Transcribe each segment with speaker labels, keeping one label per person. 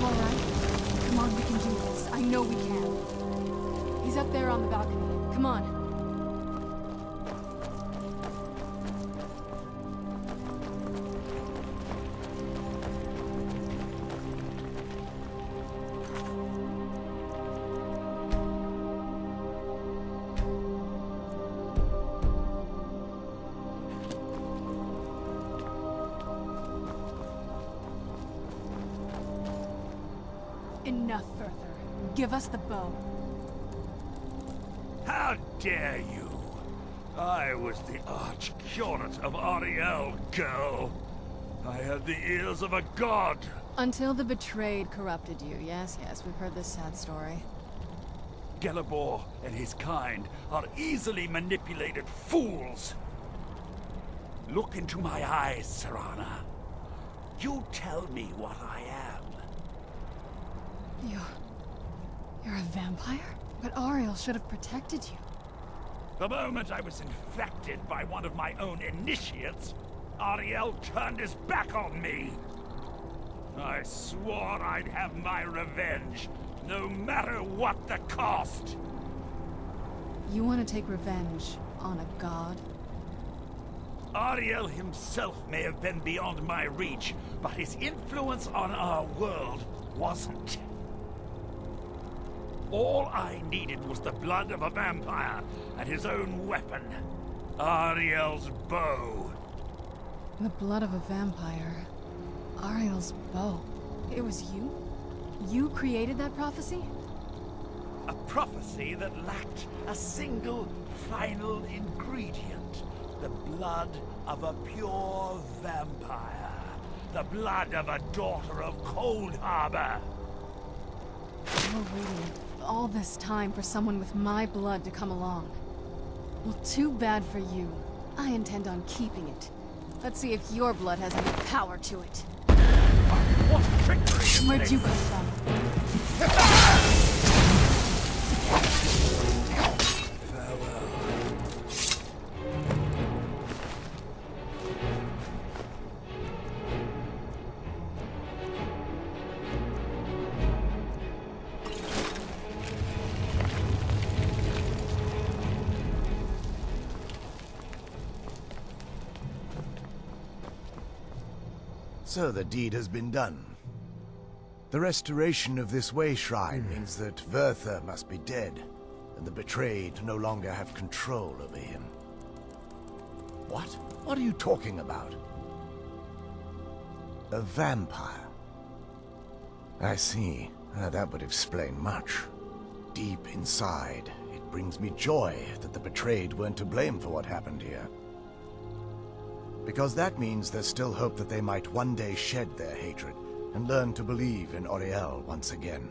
Speaker 1: alright? Come on, we can do this. I know we can. He's up there on the balcony. Come on. Enough further. Give us the bow.
Speaker 2: How dare you? I was the arch-curate of Ariel, girl. I had the ears of a god.
Speaker 1: Until the betrayed corrupted you. Yes, we've heard this sad story.
Speaker 2: Gelibor and his kind are easily manipulated fools. Look into my eyes, Serana. You tell me what I am.
Speaker 1: You're a vampire? But Ariel should have protected you.
Speaker 2: The moment I was infected by one of my own initiates, Ariel turned his back on me. I swore I'd have my revenge, no matter what the cost.
Speaker 1: You want to take revenge on a god?
Speaker 2: Ariel himself may have been beyond my reach, but his influence on our world wasn't. All I needed was the blood of a vampire and his own weapon, Ariel's bow.
Speaker 1: The blood of a vampire. Ariel's bow. It was you? You created that prophecy?
Speaker 2: A prophecy that lacked a single final ingredient. The blood of a pure vampire. The blood of a daughter of Cold Harbor.
Speaker 1: You're waiting all this time for someone with my blood to come along. Well, too bad for you. I intend on keeping it. Let's see if your blood has any power to it.
Speaker 2: What trickery is
Speaker 1: Where'd
Speaker 2: this?
Speaker 1: you come from?
Speaker 3: So the deed has been done. The restoration of this way shrine means that Verther must be dead, and the betrayed no longer have control over him. What? What are you talking about? A vampire. I see. That would explain much. Deep inside, it brings me joy that the betrayed weren't to blame for what happened here. Because that means there's still hope that they might one day shed their hatred and learn to believe in Ariel once again.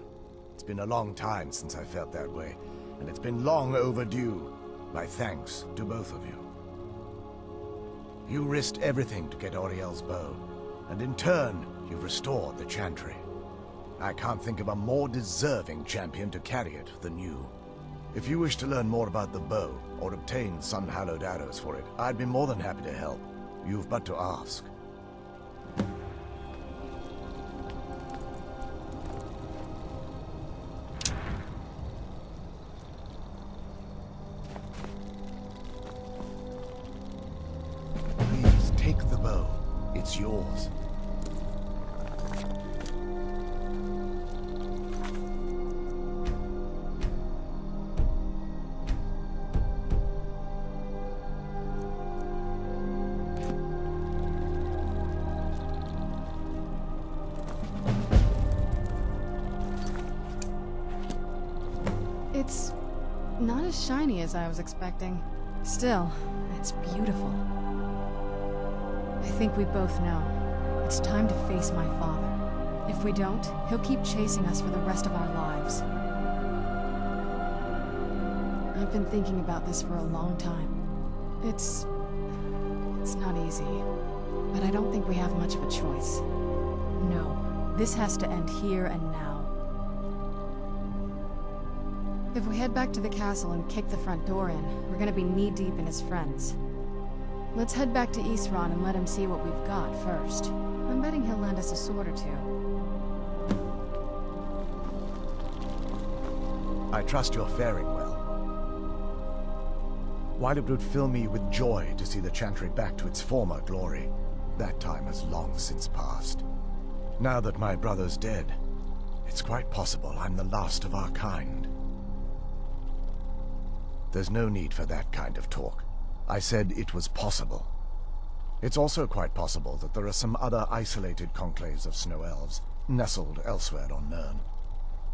Speaker 3: It's been a long time since I felt that way, and it's been long overdue. My thanks to both of you. You risked everything to get Ariel's bow, and in turn, you've restored the Chantry. I can't think of a more deserving champion to carry it than you. If you wish to learn more about the bow, or obtain sun-hallowed arrows for it, I'd be more than happy to help. You've but to ask. Please take the bow. It's yours.
Speaker 1: It's not as shiny as I was expecting. Still, it's beautiful. I think we both know. It's time to face my father. If we don't, he'll keep chasing us for the rest of our lives. I've been thinking about this for a long time. It's not easy, but I don't think we have much of a choice. No, this has to end here and now. If we head back to the castle and kick the front door in, we're gonna be knee-deep in his friends. Let's head back to Isran and let him see what we've got first. I'm betting he'll lend us a sword or two.
Speaker 3: I trust you're faring well. While it would fill me with joy to see the Chantry back to its former glory, that time has long since passed. Now that my brother's dead, it's quite possible I'm the last of our kind. There's no need for that kind of talk. I said it was possible. It's also quite possible that there are some other isolated conclaves of snow elves, nestled elsewhere on Nirn.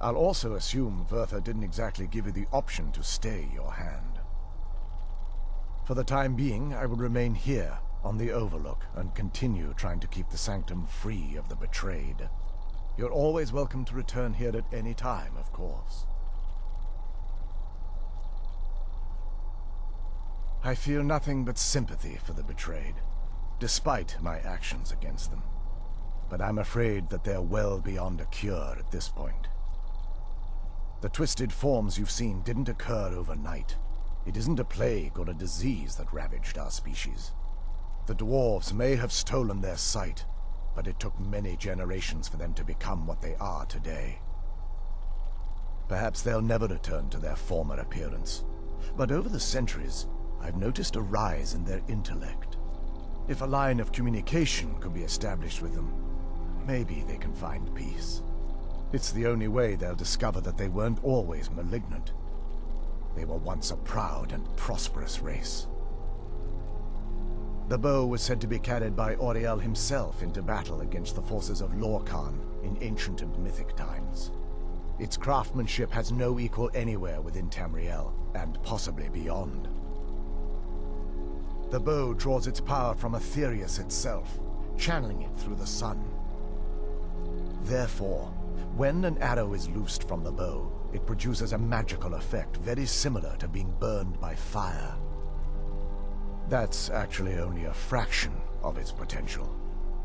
Speaker 3: I'll also assume Vertha didn't exactly give you the option to stay your hand. For the time being, I will remain here, on the Overlook, and continue trying to keep the Sanctum free of the betrayed. You're always welcome to return here at any time, of course. I feel nothing but sympathy for the betrayed, despite my actions against them. But I'm afraid that they're well beyond a cure at this point. The twisted forms you've seen didn't occur overnight. It isn't a plague or a disease that ravaged our species. The dwarves may have stolen their sight, but it took many generations for them to become what they are today. Perhaps they'll never return to their former appearance, but over the centuries, I've noticed a rise in their intellect. If a line of communication could be established with them, maybe they can find peace. It's the only way they'll discover that they weren't always malignant. They were once a proud and prosperous race. The bow was said to be carried by Auriel himself into battle against the forces of Lorkhan in ancient and mythic times. Its craftsmanship has no equal anywhere within Tamriel, and possibly beyond. The bow draws its power from Aetherius itself, channeling it through the sun. Therefore, when an arrow is loosed from the bow, it produces a magical effect very similar to being burned by fire. That's actually only a fraction of its potential.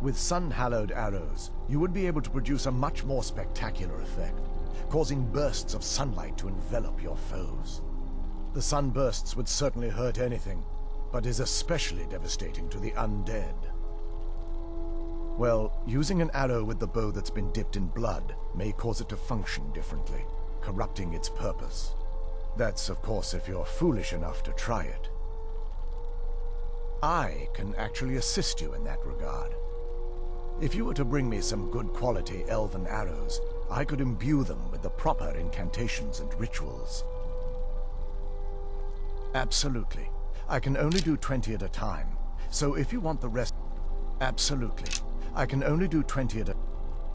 Speaker 3: With sun-hallowed arrows, you would be able to produce a much more spectacular effect, causing bursts of sunlight to envelop your foes. The sunbursts would certainly hurt anything, but is especially devastating to the undead. Well, using an arrow with the bow that's been dipped in blood may cause it to function differently, corrupting its purpose. That's, of course, if you're foolish enough to try it. I can actually assist you in that regard. If you were to bring me some good quality elven arrows, I could imbue them with the proper incantations and rituals. Absolutely. I can only do 20 at a time, so if you want the rest... Absolutely. I can only do 20 at a...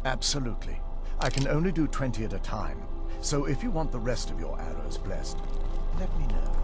Speaker 3: Absolutely. I can only do 20 at a time, so if you want the rest of your arrows blessed, let me know.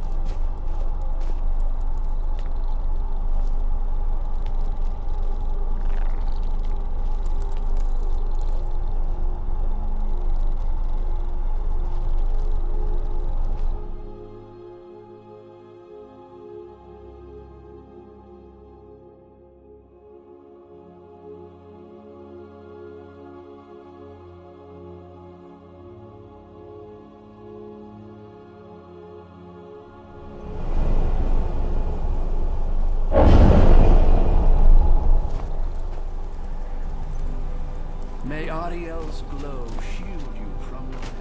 Speaker 4: May Ariel's glow shield you from your enemies.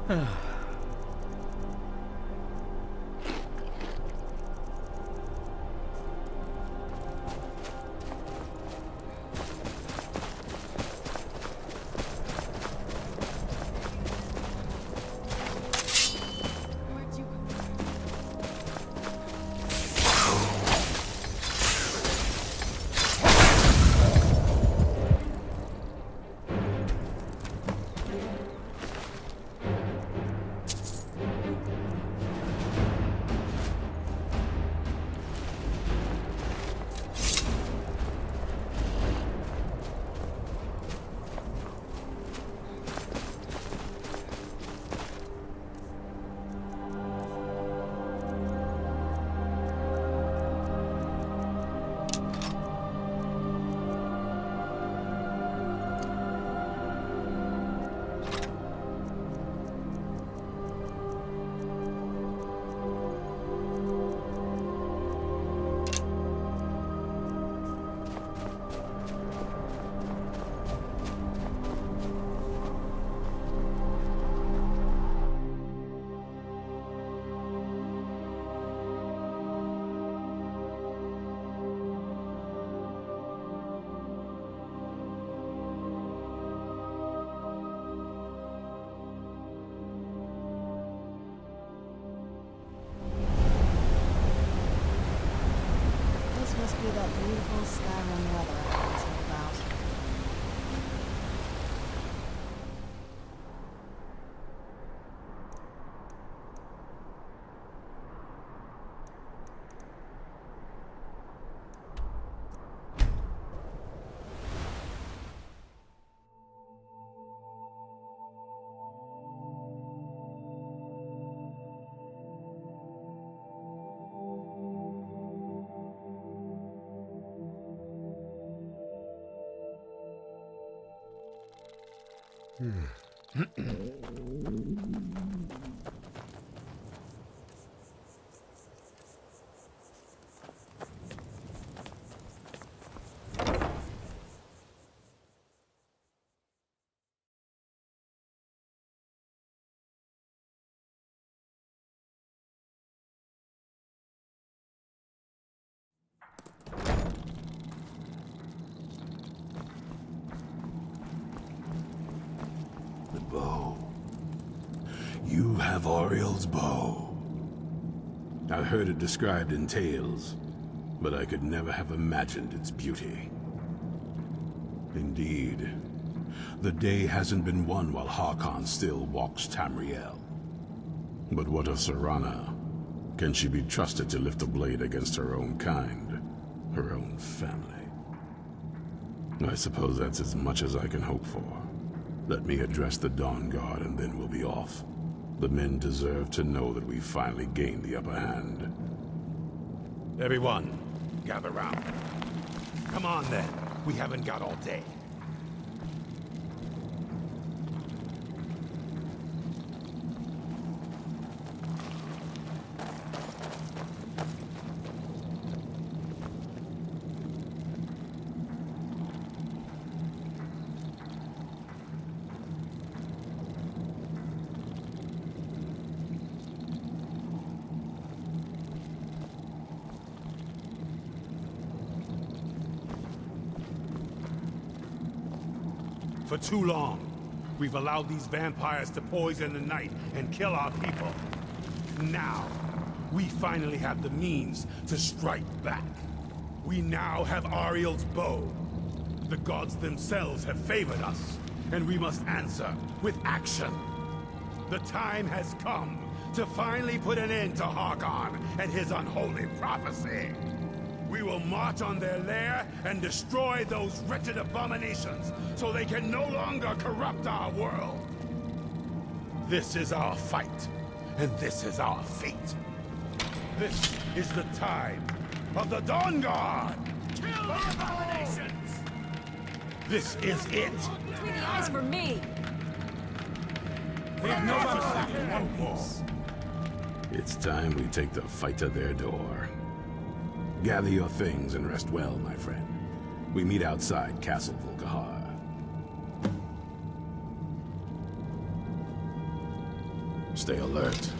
Speaker 1: Where'd you go? This must be that beautiful Skyrim weather I was told about.
Speaker 5: The bow. You have Oriel's bow. I heard it described in tales, but I could never have imagined its beauty. Indeed, the day hasn't been won while Harkon still walks Tamriel. But what of Serana? Can she be trusted to lift a blade against her own kind, her own family? I suppose that's as much as I can hope for. Let me address the Dawn Guard and then we'll be off. The men deserve to know that we finally gained the upper hand.
Speaker 6: Everyone, gather round. Come on then, we haven't got all day. For too long, we've allowed these vampires to poison the night and kill our people. Now, we finally have the means to strike back. We now have Ariel's bow. The gods themselves have favored us, and we must answer with action. The time has come to finally put an end to Harkon and his unholy prophecy. We will march on their lair and destroy those wretched abominations so they can no longer corrupt our world. This is our fight, and this is our fate. This is the time of the Dawn Guard!
Speaker 2: Kill the abominations!
Speaker 6: This is it!
Speaker 7: Between the eyes for me!
Speaker 6: We've no one piece.
Speaker 5: It's time we take the fight to their door. Gather your things and rest well, my friend. We meet outside Castle Volkihar. Stay alert.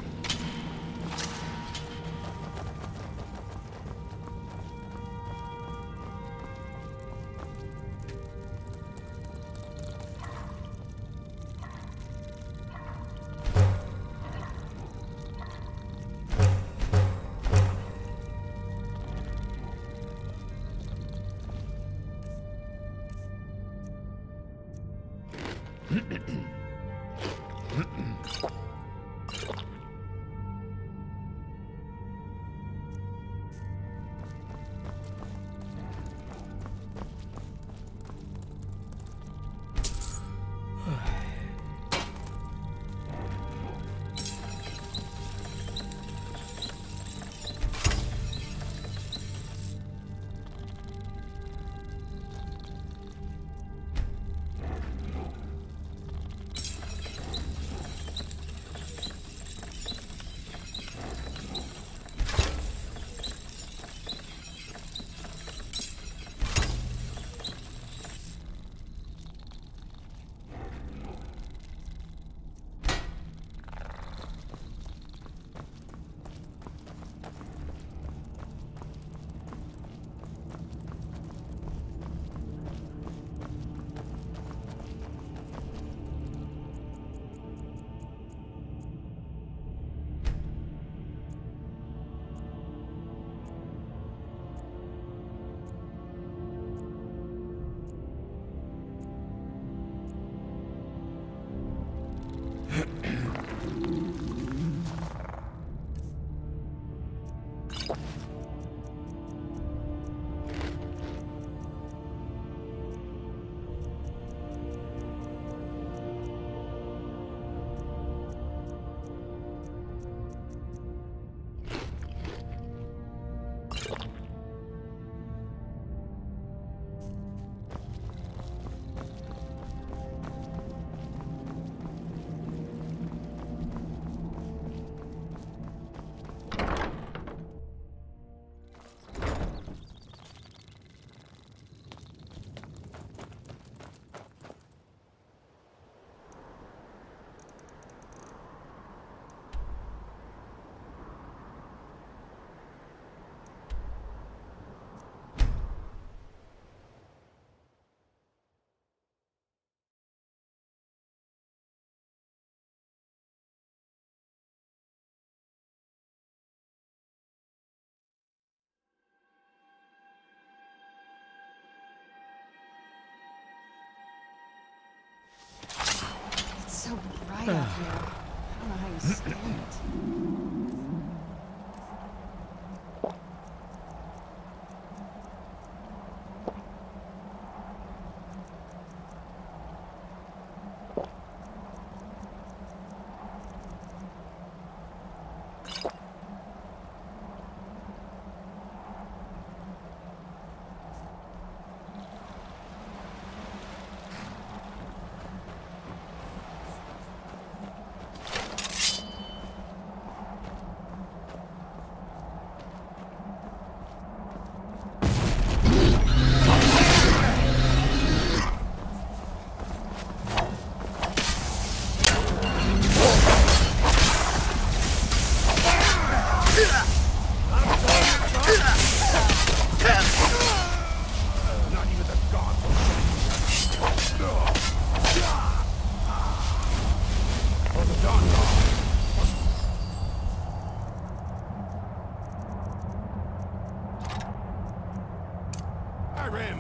Speaker 1: It's so bright out here. I don't know how you stand it.
Speaker 6: Skyrim!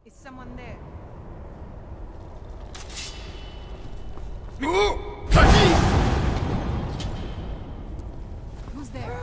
Speaker 7: Is someone there? Who's there?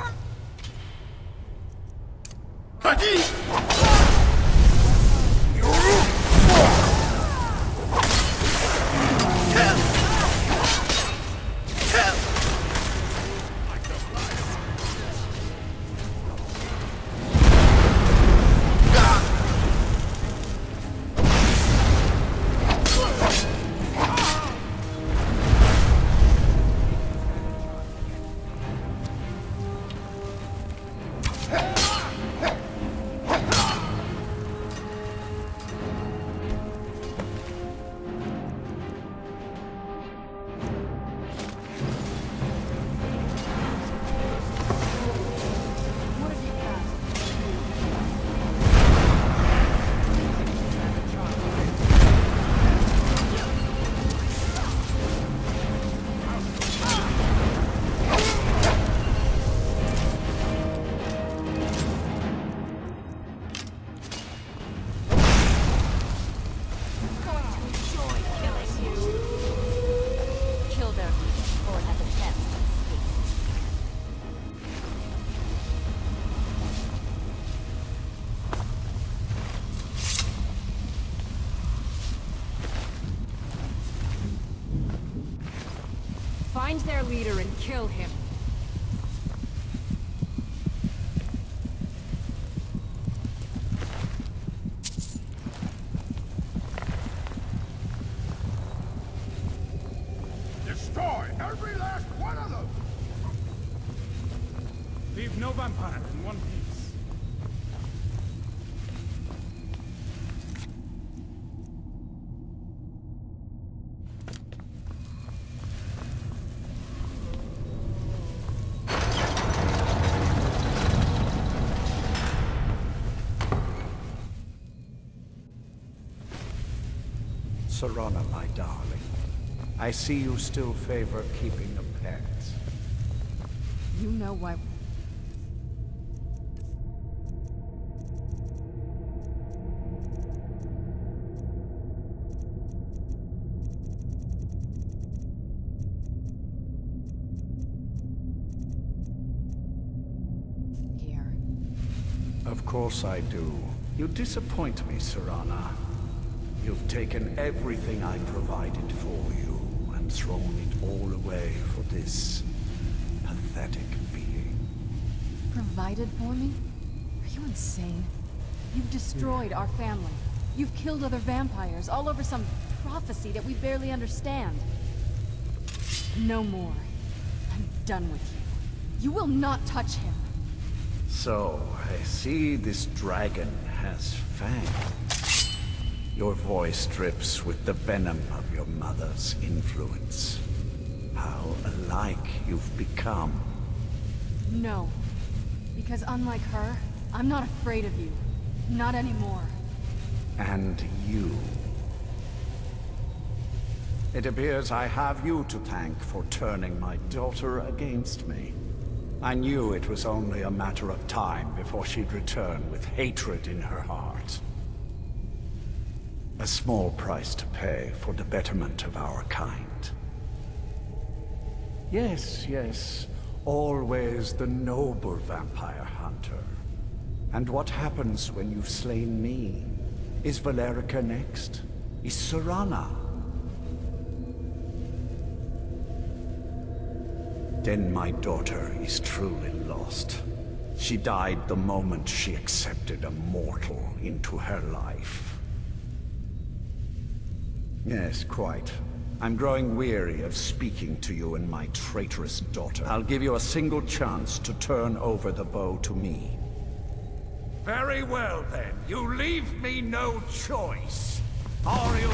Speaker 8: their leader and kill him.
Speaker 6: Destroy every last one of them!
Speaker 9: Leave no vampire in one piece.
Speaker 4: Serana, my darling, I see you still favor keeping a pet.
Speaker 1: You know why... Here.
Speaker 4: Of course I do. You disappoint me, Serana. You've taken everything I provided for you and thrown it all away for this pathetic being.
Speaker 1: Provided for me? Are you insane? You've destroyed our family. You've killed other vampires, all over some prophecy that we barely understand. No more. I'm done with you. You will not touch him.
Speaker 4: So, I see this dragon has fangs. Your voice drips with the venom of your mother's influence. How alike you've become.
Speaker 1: No. Because unlike her, I'm not afraid of you. Not anymore.
Speaker 4: And you. It appears I have you to thank for turning my daughter against me. I knew it was only a matter of time before she'd return with hatred in her heart. A small price to pay for the betterment of our kind. Yes, yes, always the noble vampire hunter. And what happens when you've slain me? Is Valerica next? Is Serana? Then my daughter is truly lost. She died the moment she accepted a mortal into her life. Yes, quite. I'm growing weary of speaking to you and my traitorous daughter. I'll give you a single chance to turn over the bow to me.
Speaker 2: Very well, then. You leave me no choice. Ariel...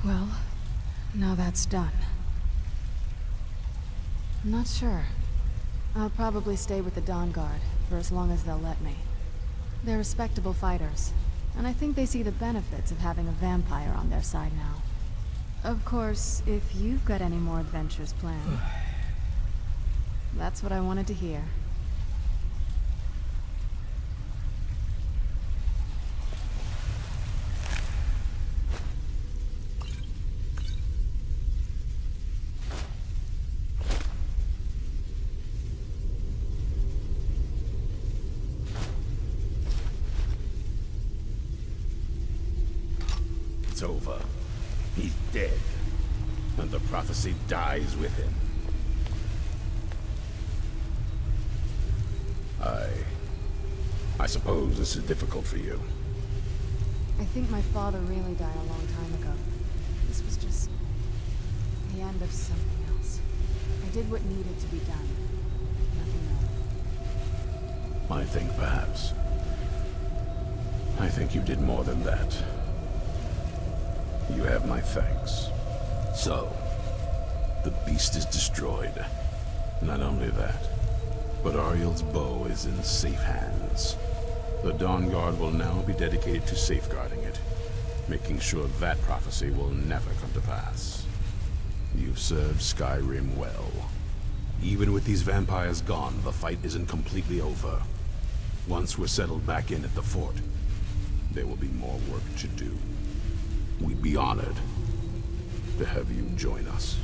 Speaker 1: Well, now that's done. I'm not sure. I'll probably stay with the Dawn Guard for as long as they'll let me. They're respectable fighters, and I think they see the benefits of having a vampire on their side now. Of course, if you've got any more adventures planned. That's what I wanted to hear.
Speaker 5: It's over. He's dead. And the prophecy dies with him. I suppose this is difficult for you.
Speaker 1: I think my father really died a long time ago. This was just the end of something else. I did what needed to be done. Nothing more.
Speaker 5: I think perhaps. I think you did more than that. You have my thanks. So, the beast is destroyed. Not only that, but Ariel's bow is in safe hands. The Dawn Guard will now be dedicated to safeguarding it, making sure that prophecy will never come to pass. You've served Skyrim well. Even with these vampires gone, the fight isn't completely over. Once we're settled back in at the fort, there will be more work to do. We'd be honored to have you join us.